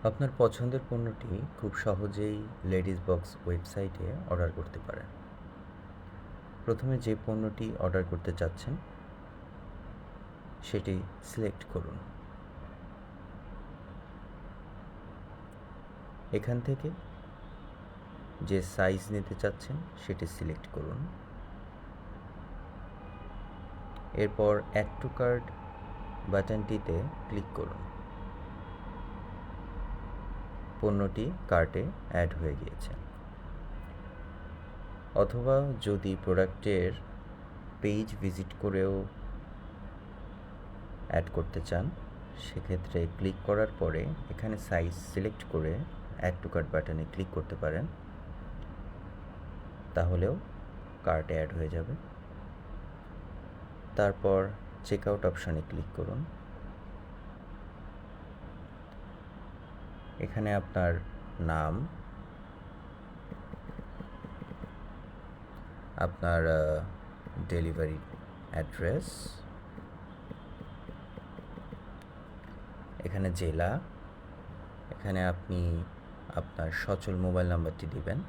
আপনার পছন্দের পণ্যটি খুব সহজেই লেডিস বক্স ওয়েবসাইটে অর্ডার করতে পারেন। প্রথমে যে পণ্যটি অর্ডার করতে চাচ্ছেন সেটি সিলেক্ট করুন। এখান থেকে যে সাইজ নিতে চাচ্ছেন সেটি সিলেক্ট করুন। এরপর অ্যাড টু কার্ট বাটনটিতে ক্লিক করুন। পণ্যটি কার্টে অ্যাড হয়ে গিয়েছে। অথবা যদি প্রোডাক্টের পেজ ভিজিট করেও অ্যাড করতে চান, সেক্ষেত্রে ক্লিক করার পরে এখানে সাইজ সিলেক্ট করে অ্যাড টু কার্ট বাটনে ক্লিক করতে পারেন, তাহলেও কার্টে অ্যাড হয়ে যাবে। তারপর চেক আউট অপশানে ক্লিক করুন। এখানে আপনার নাম, আপনার ডেলিভারি অ্যাড্রেস, এখানে জেলা, এখানে আপনি আপনার সচল মোবাইল নাম্বারটি দিবেন।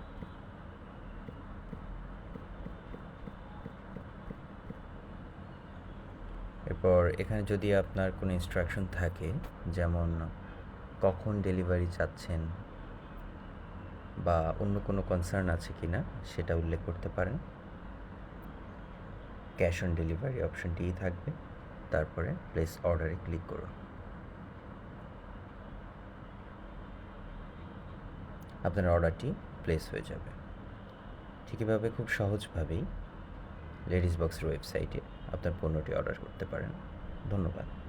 এরপর এখানে যদি আপনার কোনো ইনস্ট্রাকশন থাকে, যেমন কখন ডেলিভারি চাচ্ছেন বা অন্য কোনো কনসার্ন আছে কি না, সেটা উল্লেখ করতে পারেন। ক্যাশ অন ডেলিভারি অপশানটিই থাকবে। তারপরে প্লেস অর্ডারে ক্লিক করুন। আপনার অর্ডারটি প্লেস হয়ে যাবে। ঠিক এভাবে খুব সহজভাবেই লেডিস বক্সের ওয়েবসাইটে আপনার পণ্যটি অর্ডার করতে পারেন। ধন্যবাদ।